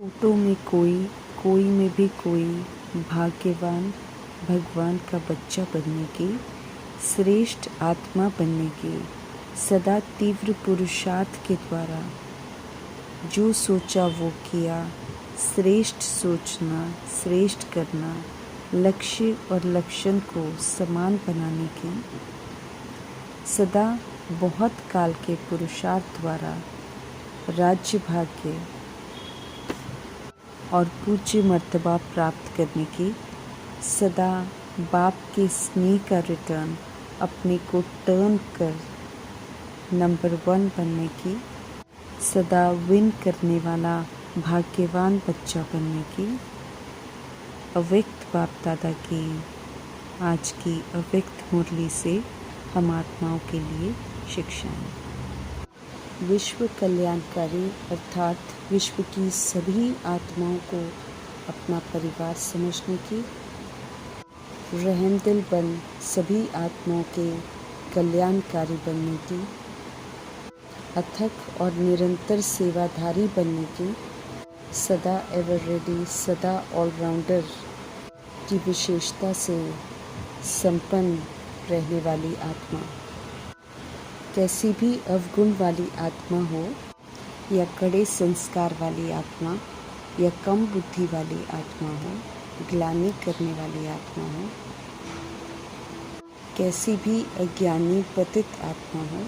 Photo में कोई, कोई में भी कोई भाग्यवान भगवान का बच्चा बनने की, श्रेष्ठ आत्मा बनने की सदा तीव्र पुरुषार्थ के द्वारा जो सोचा वो किया, श्रेष्ठ सोचना, श्रेष्ठ करना, लक्ष्य और लक्षण को समान बनाने की सदा बहुत काल के पुरुषार्थ द्वारा राज्य भाग्य और पूज्य मर्तबा प्राप्त करने की सदा बाप के स्नेह का रिटर्न अपने को टर्न कर नंबर 1 बनने की सदा विन करने वाला भाग्यवान बच्चा बनने की अव्यक्त बाप दादा की आज की अव्यक्त मुरली से हम आत्माओं के लिए शिक्षाएं। विश्व कल्याणकारी अर्थात विश्व की सभी आत्माओं को अपना परिवार समझने की, रहमदिल बन सभी आत्माओं के कल्याणकारी बनने की, अथक और निरंतर सेवाधारी बनने की, सदा एवर रेडी, सदा ऑलराउंडर की विशेषता से संपन्न रहने वाली आत्मा, कैसी भी अवगुण वाली आत्मा हो या कड़े संस्कार वाली आत्मा या कम बुद्धि वाली आत्मा हो, ग्लानि करने वाली आत्मा हो, कैसी भी अज्ञानी पतित आत्मा हो,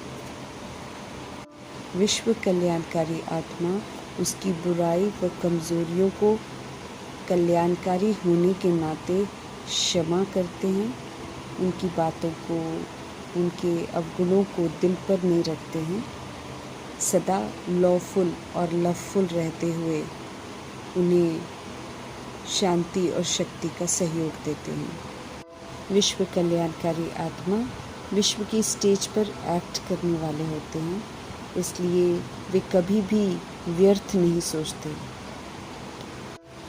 विश्व कल्याणकारी आत्मा उसकी बुराई व कमजोरियों को कल्याणकारी होने के नाते क्षमा करते हैं, उनकी बातों को, उनके अवगुणों को दिल पर नहीं रखते हैं, सदा लॉफुल और लवफुल रहते हुए उन्हें शांति और शक्ति का सहयोग देते हैं। विश्व कल्याणकारी आत्मा विश्व की स्टेज पर एक्ट करने वाले होते हैं, इसलिए वे कभी भी व्यर्थ नहीं सोचते।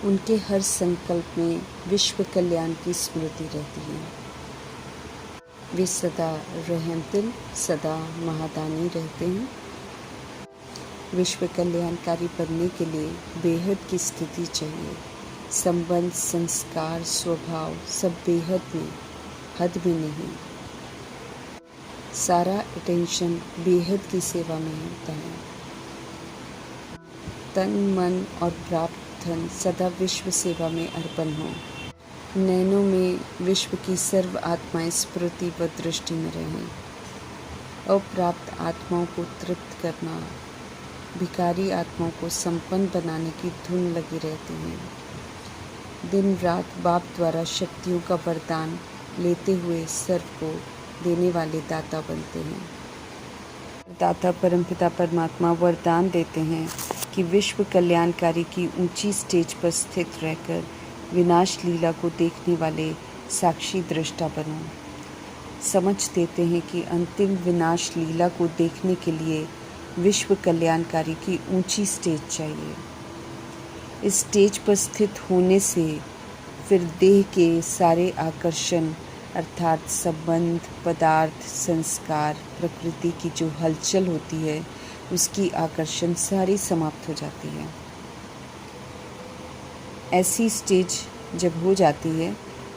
उनके हर संकल्प में विश्व कल्याण की स्मृति रहती है। वे सदा रहमदिल, सदा महादानी रहते हैं। विश्व कल्याणकारी बनने के लिए बेहद की स्थिति चाहिए। संबंध, संस्कार, स्वभाव सब बेहद में, हद में नहीं। सारा अटेंशन बेहद की सेवा में होता है। तन, मन और प्राप्त धन सदा विश्व सेवा में अर्पण हो। नैनों में विश्व की सर्व आत्माएं स्मृति व दृष्टि में रहें। अप्राप्त आत्माओं को तृप्त करना, भिखारी आत्माओं को संपन्न बनाने की धुन लगी रहती है। दिन रात बाप द्वारा शक्तियों का वरदान लेते हुए सर्व को देने वाले दाता बनते हैं। दाता परमपिता परमात्मा वरदान देते हैं कि विश्व कल्याणकारी की ऊंची स्टेज पर स्थित रहकर विनाश लीला को देखने वाले साक्षी दृष्टा बनो। समझ देते हैं कि अंतिम विनाश लीला को देखने के लिए विश्व कल्याणकारी की ऊंची स्टेज चाहिए। इस स्टेज पर स्थित होने से फिर देह के सारे आकर्षण अर्थात संबंध, पदार्थ, संस्कार, प्रकृति की जो हलचल होती है उसकी आकर्षण सारी समाप्त हो जाती है। ऐसी स्टेज जब हो जाती है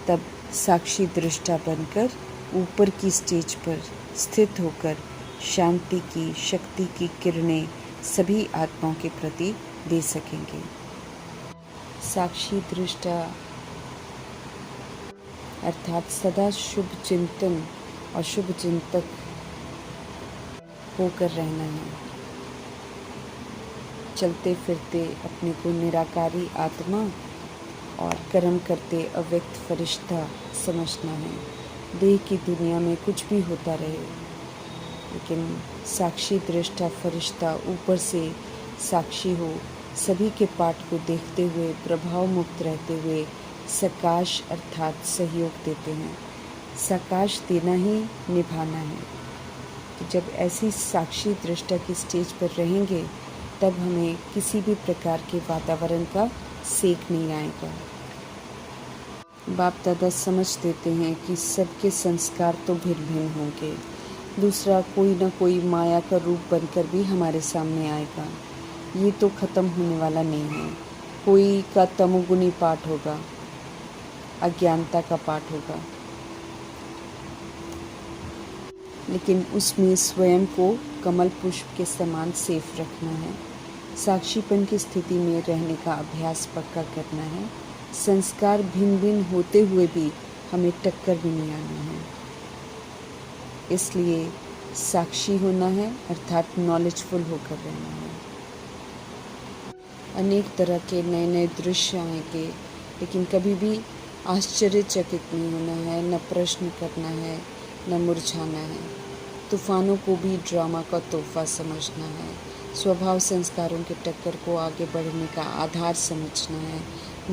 तब साक्षी दृष्टा बनकर ऊपर की स्टेज पर स्थित होकर शांति की, शक्ति की किरणें सभी आत्माओं के प्रति दे सकेंगे। साक्षी दृष्टा अर्थात सदा शुभ चिंतन और शुभ चिंतक होकर रहना है। चलते फिरते अपने को निराकारी आत्मा और कर्म करते अव्यक्त फरिश्ता समझना है। देह की दुनिया में कुछ भी होता रहे, लेकिन साक्षी दृष्टा फरिश्ता ऊपर से साक्षी हो, सभी के पाठ को देखते हुए प्रभाव मुक्त रहते हुए सकाश अर्थात सहयोग देते हैं। सकाश देना ही निभाना है। तो जब ऐसी साक्षी दृष्टा की स्टेज पर रहेंगे तब हमें किसी भी प्रकार के वातावरण का सेक नहीं आएगा। बाप दादा समझ देते हैं कि सबके संस्कार तो भिन्न भिन्न होंगे। दूसरा कोई ना कोई माया का रूप बनकर भी हमारे सामने आएगा। ये तो ख़त्म होने वाला नहीं है। कोई का तमोगुनी पाठ होगा, अज्ञानता का पाठ होगा, लेकिन उसमें स्वयं को कमल पुष्प के समान सेफ रखना है। साक्षीपन की स्थिति में रहने का अभ्यास पक्का करना है। संस्कार भिन्न भिन्न होते हुए भी हमें टक्कर भी नहीं आना है। इसलिए साक्षी होना है, अर्थात नॉलेजफुल होकर रहना है। अनेक तरह के नए नए दृश्य आएंगे, लेकिन कभी भी आश्चर्यचकित नहीं होना है, न प्रश्न करना है, न मुरझाना है। तूफानों को भी ड्रामा का तोहफा समझना है। स्वभाव संस्कारों के टक्कर को आगे बढ़ने का आधार समझना है।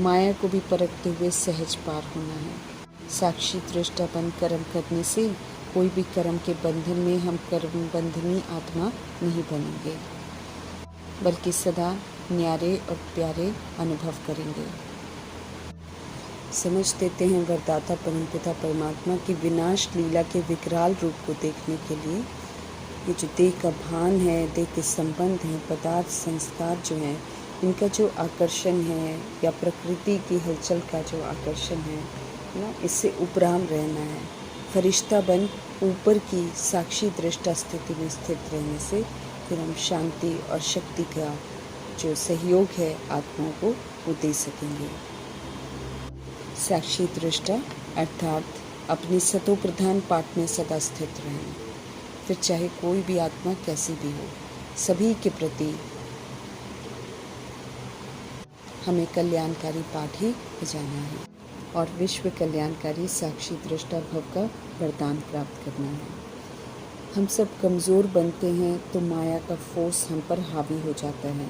माया को भी परखते हुए सहज पार होना है। साक्षी दृष्टापन कर्म करने से कोई भी कर्म के बंधन में हम कर्म बंधनी आत्मा नहीं बनेंगे, बल्कि सदा न्यारे और प्यारे अनुभव करेंगे। समझ देते हैं वरदाता परमपिता परमात्मा की विनाश लीला के विकराल रूप को देखने के लिए ये जो देह का भान है, देह के संबंध हैं, पदार्थ संस्कार जो हैं, इनका जो आकर्षण है या प्रकृति की हलचल का जो आकर्षण है ना, इससे उपराम रहना है। फरिश्ता बन ऊपर की साक्षी दृष्टा स्थिति में स्थित रहने से फिर हम शांति और शक्ति का जो सहयोग है आत्माओं को वो दे सकेंगे। साक्षी दृष्टा अर्थात अपनी सतो प्रधान पाठ में सदा स्थित रहें। फिर चाहे कोई भी आत्मा कैसी भी हो, सभी के प्रति हमें कल्याणकारी पाठ ही बजाना है और विश्व कल्याणकारी साक्षी दृष्टा भव का वरदान प्राप्त करना है। हम सब कमज़ोर बनते हैं तो माया का फोर्स हम पर हावी हो जाता है।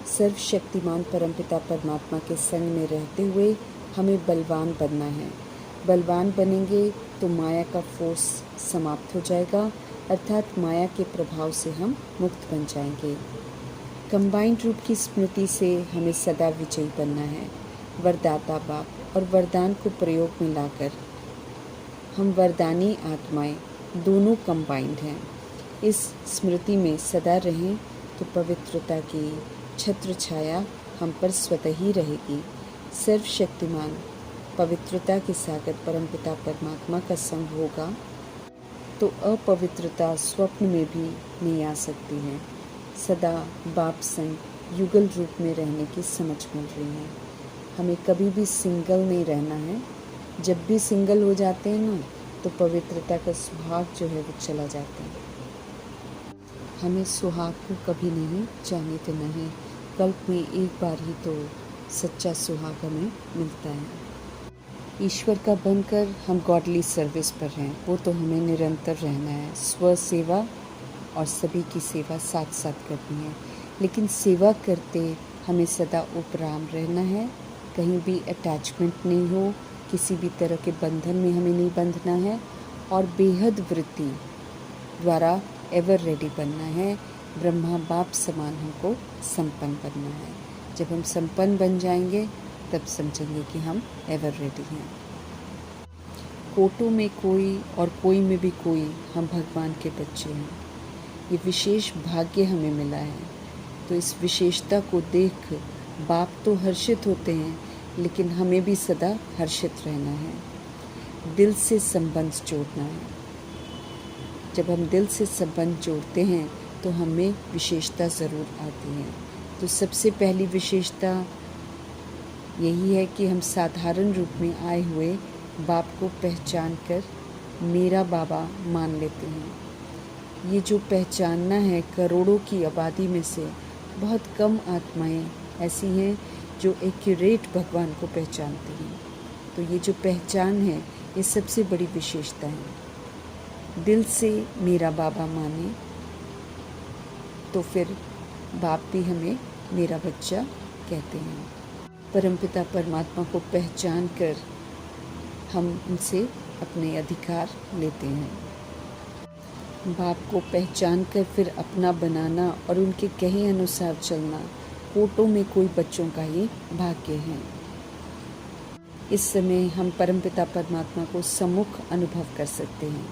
सर्वशक्तिमान परमपिता परमात्मा के संग में रहते हुए हमें बलवान बनना है। बलवान बनेंगे तो माया का फोर्स समाप्त हो जाएगा, अर्थात माया के प्रभाव से हम मुक्त बन जाएंगे। कंबाइंड रूप की स्मृति से हमें सदा विजयी बनना है। वरदाता बाप और वरदान को प्रयोग में लाकर हम वरदानी आत्माएं दोनों कंबाइंड हैं। इस स्मृति में सदा रहें तो पवित्रता की छत्र छाया हम पर स्वतः ही रहेगी। सर्वशक्तिमान पवित्रता के सागर परमपिता परमात्मा का संग होगा तो अपवित्रता स्वप्न में भी नहीं आ सकती है। सदा बाप संग युगल रूप में रहने की समझ मिल रही है। हमें कभी भी सिंगल नहीं रहना है। जब भी सिंगल हो जाते हैं ना, तो पवित्रता का सुहाग जो है वो चला जाता है। हमें सुहाग को कभी नहीं जाने देना है। कल्प में एक बार ही तो सच्चा सुहाग हमें मिलता है। ईश्वर का बनकर हम गॉडली सर्विस पर हैं, वो तो हमें निरंतर रहना है। स्व सेवा और सभी की सेवा साथ साथ करनी है, लेकिन सेवा करते हमें सदा उपराम रहना है। कहीं भी अटैचमेंट नहीं हो, किसी भी तरह के बंधन में हमें नहीं बंधना है और बेहद वृत्ति द्वारा एवर रेडी बनना है। ब्रह्मा बाप समान हमको संपन्न बनना है। जब हम संपन्न बन जाएंगे तब समझेंगे कि हम एवर रेडी हैं। कोटों में कोई और कोई में भी कोई, हम भगवान के बच्चे हैं। ये विशेष भाग्य हमें मिला है। तो इस विशेषता को देख बाप तो हर्षित होते हैं, लेकिन हमें भी सदा हर्षित रहना है। दिल से संबंध जोड़ना है। जब हम दिल से संबंध जोड़ते हैं तो हमें विशेषता ज़रूर आती है। तो सबसे पहली विशेषता यही है कि हम साधारण रूप में आए हुए बाप को पहचान कर मेरा बाबा मान लेते हैं। ये जो पहचानना है, करोड़ों की आबादी में से बहुत कम आत्माएं ऐसी हैं जो एक्यूरेट भगवान को पहचानती हैं। तो ये जो पहचान है, ये सबसे बड़ी विशेषता है। दिल से मेरा बाबा माने तो फिर बाप भी हमें मेरा बच्चा कहते हैं। परमपिता परमात्मा को पहचान कर हम उनसे अपने अधिकार लेते हैं। बाप को पहचान कर फिर अपना बनाना और उनके कहे अनुसार चलना कोटों में कोई बच्चों का ही भाग्य है। इस समय हम परमपिता परमात्मा को सम्मुख अनुभव कर सकते हैं।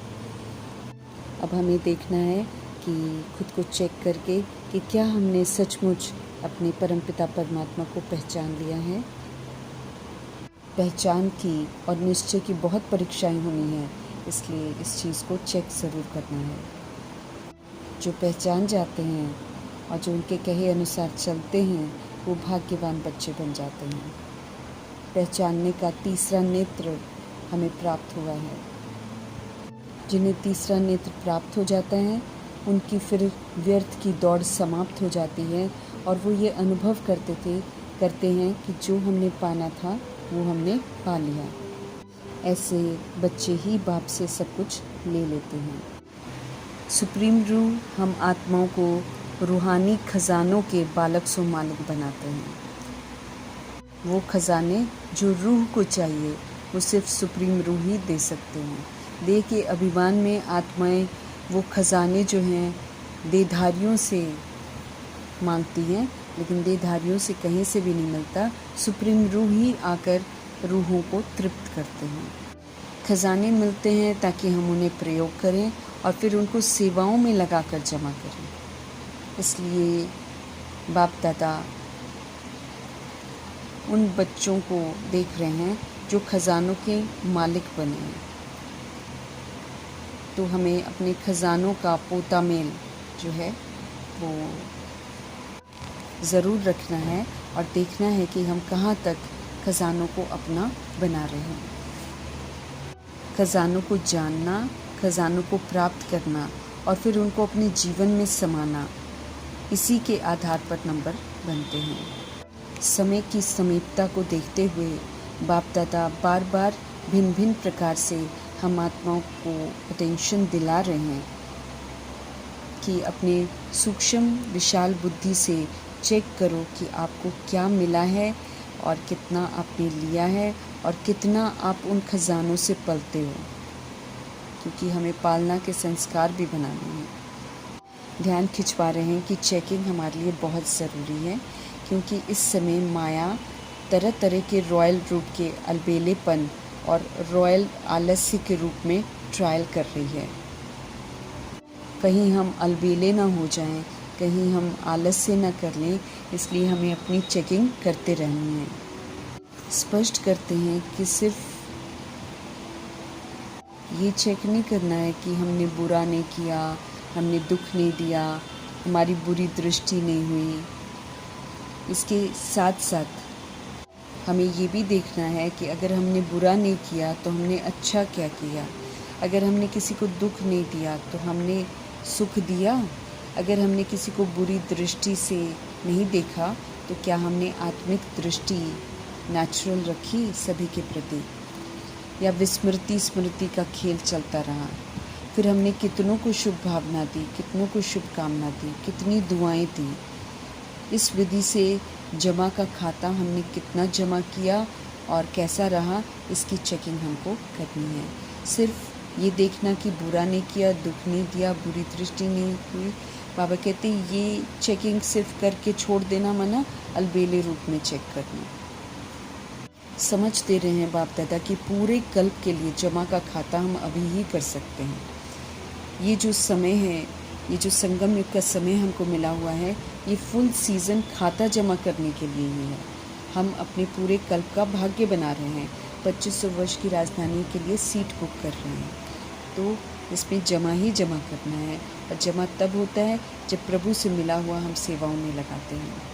अब हमें देखना है कि खुद को चेक करके कि क्या हमने सचमुच अपने परमपिता परमात्मा को पहचान लिया है, पहचान की और निश्चय की बहुत परीक्षाएं होनी है, इसलिए इस चीज़ को चेक ज़रूर करना है। जो पहचान जाते हैं और जो उनके कहे अनुसार चलते हैं वो भाग्यवान बच्चे बन जाते हैं। पहचानने का तीसरा नेत्र हमें प्राप्त हुआ है। जिन्हें तीसरा नेत्र प्राप्त हो जाता है उनकी फिर व्यर्थ की दौड़ समाप्त हो जाती है और वो ये अनुभव करते हैं कि जो हमने पाना था वो हमने पा लिया। ऐसे बच्चे ही बाप से सब कुछ ले लेते हैं। सुप्रीम रूह हम आत्माओं को रूहानी खजानों के बालक सो मालिक बनाते हैं। वो खजाने जो रूह को चाहिए वो सिर्फ सुप्रीम रूह ही दे सकते हैं। देह के अभिमान में आत्माएं वो खजाने जो हैं देहधारियों से मांगती हैं, लेकिन देहधारियों से कहीं से भी नहीं मिलता। सुप्रीम रूह ही आकर रूहों को तृप्त करते हैं। खजाने मिलते हैं ताकि हम उन्हें प्रयोग करें और फिर उनको सेवाओं में लगाकर जमा करें। इसलिए बाप दादा उन बच्चों को देख रहे हैं जो खजानों के मालिक बने हैं। तो हमें अपने खजानों का पोता मेल जो है वो ज़रूर रखना है और देखना है कि हम कहाँ तक खजानों को अपना बना रहे हैं। खजानों को जानना, खजानों को प्राप्त करना और फिर उनको अपने जीवन में समाना, इसी के आधार पर नंबर बनते हैं। समय की समीपता को देखते हुए बाप दादा बार बार भिन्न भिन्न प्रकार से हम आत्माओं को अटेंशन दिला रहे हैं कि अपने सूक्ष्म विशाल बुद्धि से चेक करो कि आपको क्या मिला है और कितना आपने लिया है और कितना आप उन खजानों से पलते हो, क्योंकि हमें पालना के संस्कार भी बनाने हैं। ध्यान खिंचवा रहे हैं कि चेकिंग हमारे लिए बहुत ज़रूरी है, क्योंकि इस समय माया तरह तरह के रॉयल रूप के अलबेलेपन और रॉयल आलस्य के रूप में ट्रायल कर रही है। कहीं हम अलबेले ना हो जाएं, कहीं हम आलस्य ना कर लें, इसलिए हमें अपनी चेकिंग करते रहनी है। स्पष्ट करते हैं कि सिर्फ ये चेक नहीं करना है कि हमने बुरा नहीं किया, हमने दुख नहीं दिया, हमारी बुरी दृष्टि नहीं हुई। इसके साथ साथ हमें ये भी देखना है कि अगर हमने बुरा नहीं किया तो हमने अच्छा क्या किया। अगर हमने किसी को दुख नहीं दिया तो हमने सुख दिया। अगर हमने किसी को बुरी दृष्टि से नहीं देखा तो क्या हमने आत्मिक दृष्टि नेचुरल रखी सभी के प्रति, या विस्मृति स्मृति का खेल चलता रहा। फिर हमने कितनों को शुभ भावना दी, कितनों को शुभकामना दी, कितनी दुआएं दी। इस विधि से जमा का खाता हमने कितना जमा किया और कैसा रहा, इसकी चेकिंग हमको करनी है। सिर्फ ये देखना कि बुरा नहीं किया, दुख नहीं दिया, बुरी दृष्टि नहीं हुई। बाबा कहते हैं ये चेकिंग सिर्फ करके छोड़ देना मना, अलबेले रूप में चेक करना। समझ दे रहे हैं बाप दादा कि पूरे कल्प के लिए जमा का खाता हम अभी ही कर सकते हैं। ये जो समय है, ये जो संगम युग का समय हमको मिला हुआ है, ये फुल सीज़न खाता जमा करने के लिए ही है। हम अपने पूरे कल्प का भाग्य बना रहे हैं। 2500 वर्ष की राजधानी के लिए सीट बुक कर रहे हैं, तो इसमें जमा ही जमा करना है। और जमा तब होता है जब प्रभु से मिला हुआ हम सेवाओं में लगाते हैं।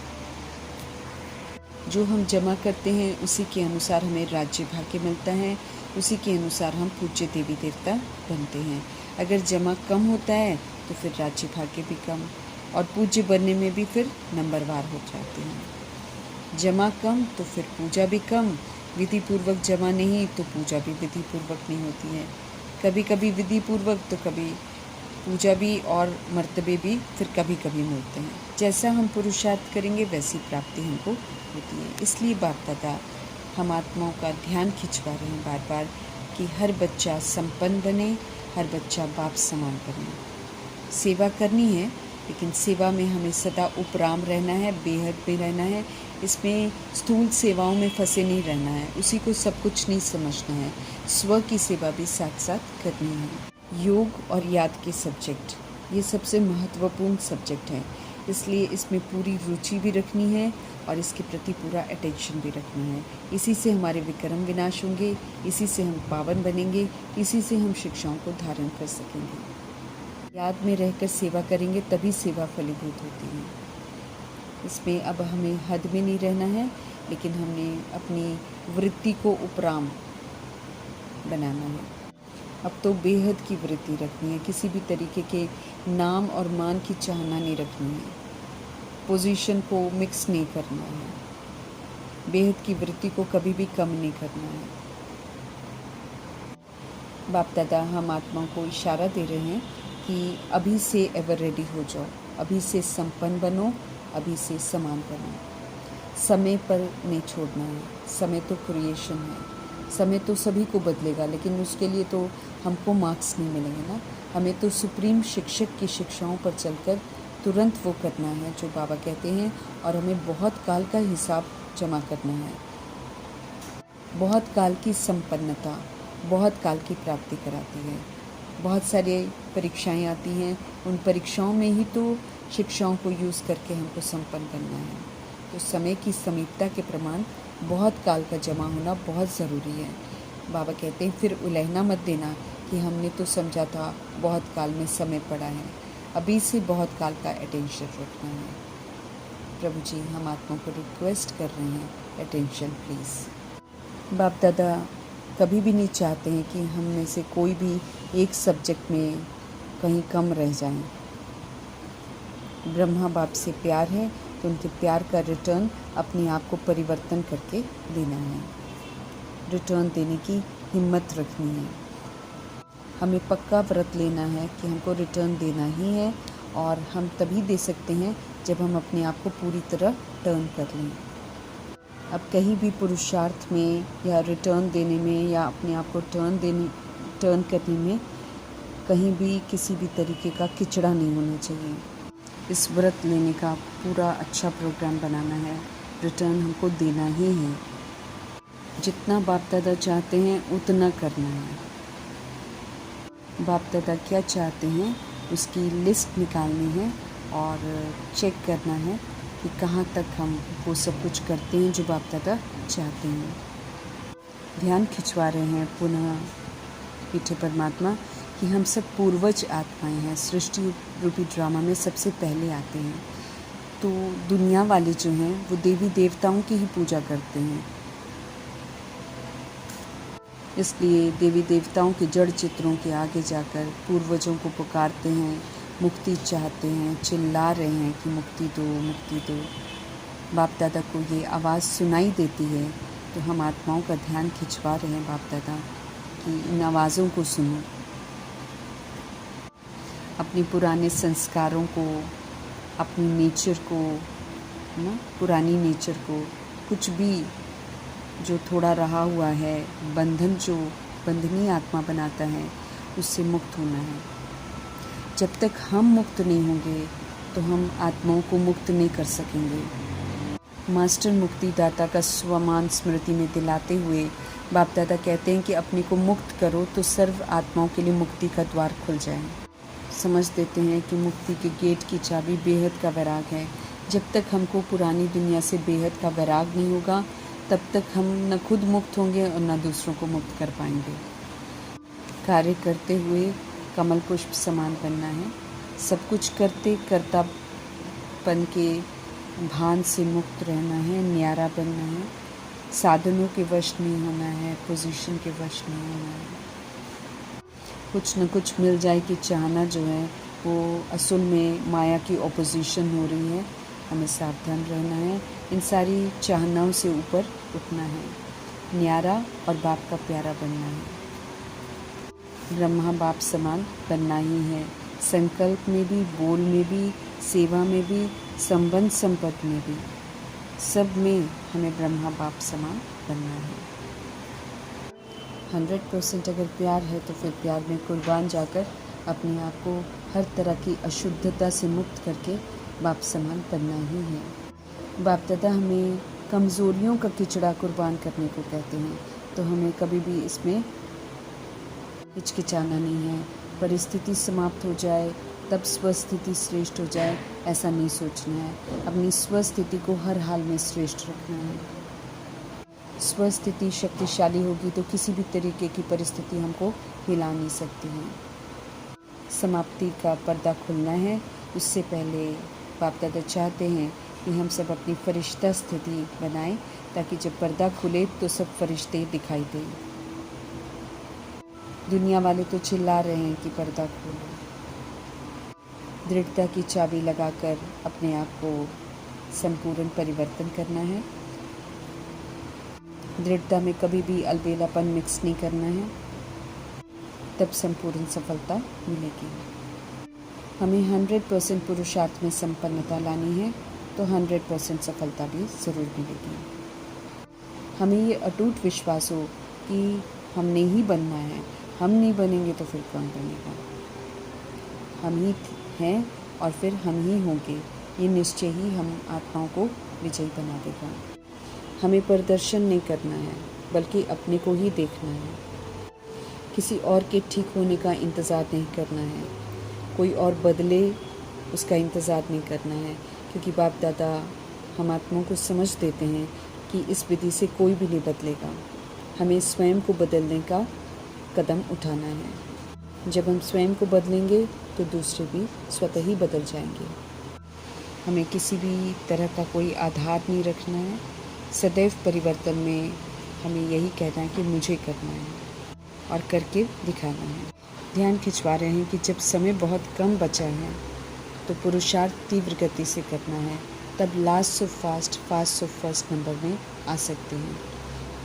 जो हम जमा करते हैं उसी के अनुसार हमें राज्य भाग्य मिलता है, उसी के अनुसार हम पूज्य देवी देवता बनते हैं। अगर जमा कम होता है तो फिर राज्य भाग्य भी कम और पूज्य बनने में भी फिर नंबरवार हो जाते हैं। जमा कम तो फिर पूजा भी कम, विधि पूर्वक जमा नहीं तो पूजा भी विधि पूर्वक नहीं होती है। कभी कभी विधि पूर्वक तो कभी पूजा भी और मर्तबे भी फिर कभी कभी मिलते हैं। जैसा हम पुरुषार्थ करेंगे वैसी प्राप्ति हमको होती है। इसलिए बाप दादा हम आत्माओं का ध्यान खिंचवा रहे हैं बार बार कि हर बच्चा संपन्न बने, हर बच्चा बाप समान बने। सेवा करनी है, लेकिन सेवा में हमें सदा उपराम रहना है, बेहद में रहना है। इसमें स्थूल सेवाओं में फंसे नहीं रहना है, उसी को सब कुछ नहीं समझना है। स्व की सेवा भी साथ साथ करनी है। योग और याद के सब्जेक्ट ये सबसे महत्वपूर्ण सब्जेक्ट हैं। इसलिए इसमें पूरी रुचि भी रखनी है और इसके प्रति पूरा अटेंशन भी रखना है। इसी से हमारे विक्रम विनाश होंगे, इसी से हम पावन बनेंगे, इसी से हम शिक्षाओं को धारण कर सकेंगे। याद में रहकर सेवा करेंगे तभी सेवा फलीभूत होती है। इसमें अब हमें हद में नहीं रहना है, लेकिन हमने अपनी वृत्ति को उपराम बनाना है। अब तो बेहद की वृत्ति रखनी है, किसी भी तरीके के नाम और मान की चाहना नहीं रखनी है, पोजीशन को मिक्स नहीं करना है, बेहद की वृत्ति को कभी भी कम नहीं करना है। बाप दादा हम आत्माओं को इशारा दे रहे हैं कि अभी से एवर रेडी हो जाओ, अभी से संपन्न बनो, अभी से समान बनो। समय पर नहीं छोड़ना है, समय तो क्रिएशन है, समय तो सभी को बदलेगा, लेकिन उसके लिए तो हमको मार्क्स नहीं मिलेंगे ना। हमें तो सुप्रीम शिक्षक की शिक्षाओं पर चलकर तुरंत वो करना है जो बाबा कहते हैं, और हमें बहुत काल का हिसाब जमा करना है। बहुत काल की संपन्नता बहुत काल की प्राप्ति कराती है। बहुत सारी परीक्षाएं आती हैं, उन परीक्षाओं में ही तो शिक्षाओं को यूज़ करके हमको संपन्न करना है। तो समय की समीपता के प्रमाण बहुत काल का जमा होना बहुत ज़रूरी है। बाबा कहते हैं फिर उलझना मत देना कि हमने तो समझा था बहुत काल में समय पड़ा है, अभी से बहुत काल का अटेंशन रखना है। प्रभु जी हम आत्माओं को रिक्वेस्ट कर रहे हैं, अटेंशन प्लीज़। बाप दादा कभी भी नहीं चाहते हैं कि हम में से कोई भी एक सब्जेक्ट में कहीं कम रह जाएं। ब्रह्मा बाप से प्यार है तो उनके प्यार का रिटर्न अपने आप को परिवर्तन करके देना है, रिटर्न देने की हिम्मत रखनी है। हमें पक्का व्रत लेना है कि हमको रिटर्न देना ही है, और हम तभी दे सकते हैं जब हम अपने आप को पूरी तरह टर्न कर लें। अब कहीं भी पुरुषार्थ में या रिटर्न देने में या अपने आप को टर्न करने में कहीं भी किसी भी तरीके का किचड़ा नहीं होना चाहिए। इस व्रत लेने का पूरा अच्छा प्रोग्राम बनाना है, रिटर्न हमको देना ही है। जितना बाप दादा चाहते हैं उतना करना है। बाप दादा क्या चाहते हैं उसकी लिस्ट निकालनी है और चेक करना है कि कहाँ तक हम वो सब कुछ करते हैं जो बाप दादा चाहते हैं। ध्यान खिंचवा रहे हैं पुनः मीठे परमात्मा कि हम सब पूर्वज आत्माएं हैं, सृष्टि रूपी ड्रामा में सबसे पहले आते हैं। तो दुनिया वाले जो हैं वो देवी देवताओं की ही पूजा करते हैं, इसलिए देवी देवताओं के जड़ चित्रों के आगे जाकर पूर्वजों को पुकारते हैं, मुक्ति चाहते हैं, चिल्ला रहे हैं कि मुक्ति दो मुक्ति दो। बाप दादा को ये आवाज़ सुनाई देती है तो हम आत्माओं का ध्यान खिंचवा रहे हैं बाप दादा कि इन आवाज़ों को सुनो। अपने पुराने संस्कारों को, अपनी नेचर को, ना पुरानी नेचर को, कुछ भी जो थोड़ा रहा हुआ है, बंधन जो बंधनी आत्मा बनाता है, उससे मुक्त होना है। जब तक हम मुक्त नहीं होंगे तो हम आत्माओं को मुक्त नहीं कर सकेंगे। मास्टर मुक्तिदाता का स्वमान स्मृति में दिलाते हुए बाप दादा कहते हैं कि अपने को मुक्त करो तो सर्व आत्माओं के लिए मुक्ति का द्वार खुल जाए। समझ देते हैं कि मुक्ति के गेट की चाबी बेहद का वैराग है। जब तक हमको पुरानी दुनिया से बेहद का वैराग नहीं होगा तब तक हम न खुद मुक्त होंगे और न दूसरों को मुक्त कर पाएंगे। कार्य करते हुए कमल पुष्प समान बनना है। सब कुछ करते कर्तापन के भान से मुक्त रहना है, न्यारा बनना है, साधनों के वश नहीं होना है, पोजीशन के वश नहीं होना है। कुछ न कुछ मिल जाए कि चाहना जो है वो असल में माया की ऑपोजिशन हो रही है। हमें सावधान रहना है, इन सारी चाहनाओं से ऊपर उठना है, न्यारा और बाप का प्यारा बनना है। ब्रह्मा बाप समान बनना ही है, संकल्प में भी, बोल में भी, सेवा में भी, संबंध संपत्ति में भी, सब में हमें ब्रह्मा बाप समान बनना है। 100% अगर प्यार है तो फिर प्यार में कुर्बान जाकर अपने आप को हर तरह की अशुद्धता से मुक्त करके बाप समान बनना ही है। बाप दादा हमें कमज़ोरियों का किचड़ा कुर्बान करने को कहते हैं, तो हमें कभी भी इसमें हिचकिचाना नहीं है। परिस्थिति समाप्त हो जाए तब स्वस्थिति श्रेष्ठ हो जाए, ऐसा नहीं सोचना है। अपनी स्वस्थिति को हर हाल में श्रेष्ठ रखना है। स्वस्थिति शक्तिशाली होगी तो किसी भी तरीके की परिस्थिति हमको हिला नहीं सकती है। समाप्ति का पर्दा खुलना है, उससे पहले बाप दादा चाहते हैं कि हम सब अपनी फरिश्ता स्थिति बनाएं, ताकि जब पर्दा खुले तो सब फरिश्ते दिखाई दें। दुनिया वाले तो चिल्ला रहे हैं कि पर्दा खोलो। दृढ़ता की चाबी लगाकर अपने आप को संपूर्ण परिवर्तन करना है। दृढ़ता में कभी भी अलबेलापन मिक्स नहीं करना है, तब संपूर्ण सफलता मिलेगी। हमें 100% पुरुषार्थ में संपन्नता लानी है तो 100% सफलता भी ज़रूर मिलेगी। हमें ये अटूट विश्वास हो कि हमने ही बनना है, हम नहीं बनेंगे तो फिर कौन बनेगा। हम ही हैं और फिर हम ही होंगे, ये निश्चय ही हम आत्माओं को विजयी बना देगा। हमें प्रदर्शन नहीं करना है, बल्कि अपने को ही देखना है। किसी और के ठीक होने का इंतज़ार नहीं करना है, कोई और बदले उसका इंतज़ार नहीं करना है, क्योंकि बाप दादा हम आत्माओं को समझ देते हैं कि इस विधि से कोई भी नहीं बदलेगा। हमें स्वयं को बदलने का कदम उठाना है। जब हम स्वयं को बदलेंगे तो दूसरे भी स्वतः ही बदल जाएंगे। हमें किसी भी तरह का कोई आधार नहीं रखना है। सदैव परिवर्तन में हमें यही कहना है कि मुझे करना है और करके दिखाना है। ध्यान खिंचवा रहे हैं कि जब समय बहुत कम बचा है तो पुरुषार्थ तीव्र गति से करना है, तब last so fast fast so first number में आ सकते हैं।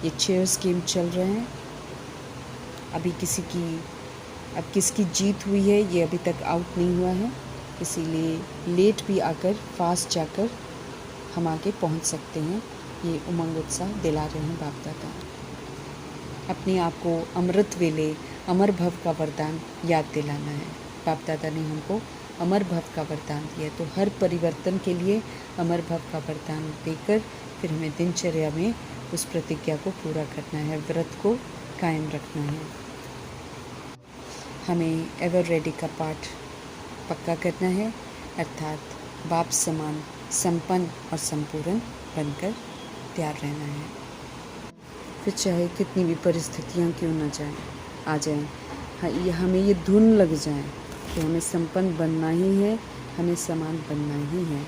ये चेयर्स गेम चल रहे हैं। अब किसकी जीत हुई है ये अभी तक आउट नहीं हुआ है, इसीलिए लेट भी आकर फास्ट जाकर हम आगे पहुंच सकते हैं। ये उमंग उत्साह दिला रहे हैं बाप दादा। अपने आप को अमृत वेले अमर भव का वरदान याद दिलाना है। बाप दादा ने हमको अमर भव का वरदान दिया, तो हर परिवर्तन के लिए अमर भव का वरदान देकर फिर हमें दिनचर्या में उस प्रतिज्ञा को पूरा करना है, व्रत को कायम रखना है। हमें एवर रेडी का पाठ पक्का करना है, अर्थात बाप समान संपन्न और संपूर्ण बनकर तैयार रहना है। फिर चाहे कितनी भी परिस्थितियाँ क्यों न आ जाएं, हमें ये धुन लग जाए कि हमें संपन्न बनना ही है, हमें समान बनना ही है।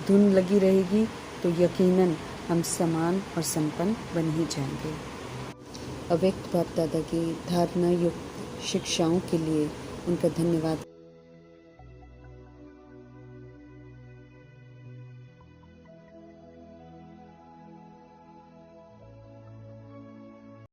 धुन लगी रहेगी तो यकीनन हम समान और संपन्न बन ही जाएंगे। अव्यक्त बाप दादा की धारणा युक्त शिक्षाओं के लिए उनका धन्यवाद